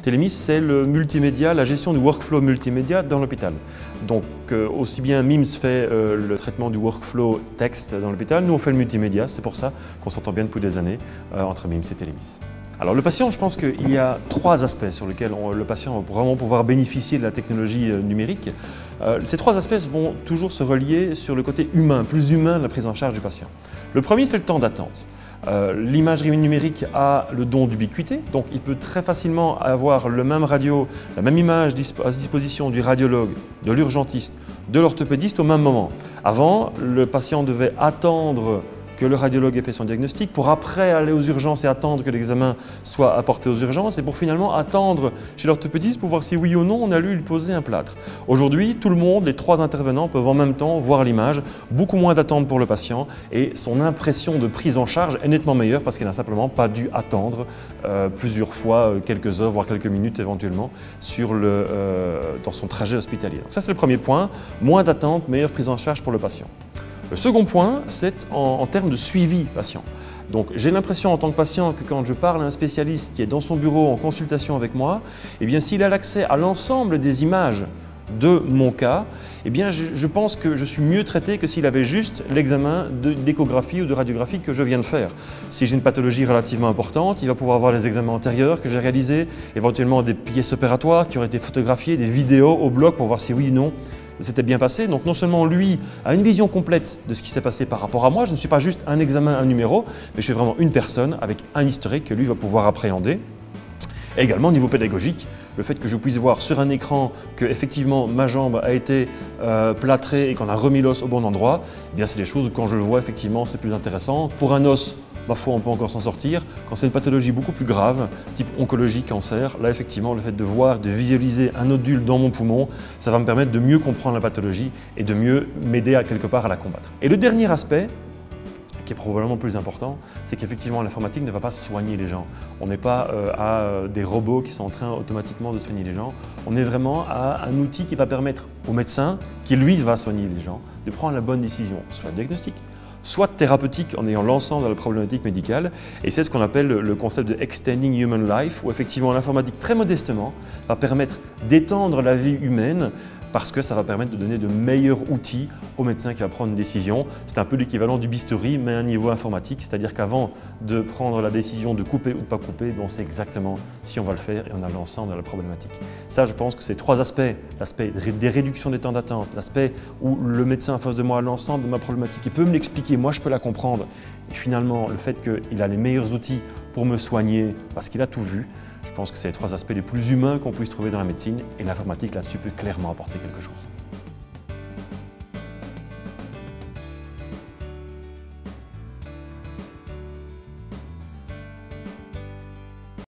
Telemis, c'est le multimédia, la gestion du workflow multimédia dans l'hôpital. Donc, aussi bien MIMS fait le traitement du workflow texte dans l'hôpital, nous on fait le multimédia. C'est pour ça qu'on s'entend bien depuis des années entre MIMS et Telemis. Alors le patient, je pense qu'il y a 3 aspects sur lesquels le patient va vraiment pouvoir bénéficier de la technologie numérique. Ces 3 aspects vont toujours se relier sur le côté humain, plus humain de la prise en charge du patient. Le premier, c'est le temps d'attente. L'imagerie numérique a le don d'ubiquité, donc il peut très facilement avoir le même radio, la même image à disposition du radiologue, de l'urgentiste, de l'orthopédiste au même moment. Avant, le patient devait attendre que le radiologue ait fait son diagnostic, pour après aller aux urgences et attendre que l'examen soit apporté aux urgences et pour finalement attendre chez l'orthopédiste pour voir si oui ou non on a lui poser un plâtre. Aujourd'hui, tout le monde, les 3 intervenants peuvent en même temps voir l'image, beaucoup moins d'attente pour le patient et son impression de prise en charge est nettement meilleure parce qu'il n'a simplement pas dû attendre plusieurs fois, quelques heures, voire quelques minutes éventuellement dans son trajet hospitalier. Donc ça c'est le premier point, moins d'attente, meilleure prise en charge pour le patient. Le second point, c'est en termes de suivi patient. Donc j'ai l'impression en tant que patient que quand je parle à un spécialiste qui est dans son bureau en consultation avec moi, eh bien s'il a l'accès à l'ensemble des images de mon cas, eh bien je pense que je suis mieux traité que s'il avait juste l'examen d'échographie ou de radiographie que je viens de faire. Si j'ai une pathologie relativement importante, il va pouvoir voir les examens antérieurs que j'ai réalisés, éventuellement des pièces opératoires qui auraient été photographiées, des vidéos au bloc pour voir si oui ou non c'était bien passé. Donc non seulement lui a une vision complète de ce qui s'est passé par rapport à moi, je ne suis pas juste un examen, un numéro, mais je suis vraiment une personne avec un historique que lui va pouvoir appréhender. Et également au niveau pédagogique, le fait que je puisse voir sur un écran que effectivement ma jambe a été plâtrée et qu'on a remis l'os au bon endroit, eh bien c'est des choses où quand je le vois effectivement c'est plus intéressant. Pour un os, ma foi, on peut encore s'en sortir. Quand c'est une pathologie beaucoup plus grave, type oncologie, cancer, là effectivement le fait de voir, de visualiser un nodule dans mon poumon, ça va me permettre de mieux comprendre la pathologie et de mieux m'aider à quelque part à la combattre. Et le dernier aspect, qui est probablement plus important, c'est qu'effectivement l'informatique ne va pas soigner les gens. On n'est pas à des robots qui sont en train automatiquement de soigner les gens. On est vraiment à un outil qui va permettre au médecin, qui lui va soigner les gens, de prendre la bonne décision, soit diagnostique, soit thérapeutique en ayant l'ensemble de la problématique médicale. Et c'est ce qu'on appelle le concept de Extending Human Life, où effectivement l'informatique très modestement va permettre d'étendre la vie humaine parce que ça va permettre de donner de meilleurs outils au médecin qui va prendre une décision. C'est un peu l'équivalent du bistouri, mais à un niveau informatique, c'est-à-dire qu'avant de prendre la décision de couper ou de ne pas couper, on sait exactement si on va le faire et on a l'ensemble de la problématique. Ça, je pense que ces 3 aspects, l'aspect des réductions des temps d'attente, l'aspect où le médecin en face de moi a l'ensemble de ma problématique, il peut me l'expliquer, moi je peux la comprendre, et finalement le fait qu'il a les meilleurs outils pour me soigner parce qu'il a tout vu, je pense que c'est les 3 aspects les plus humains qu'on puisse trouver dans la médecine et l'informatique là-dessus peut clairement apporter quelque chose.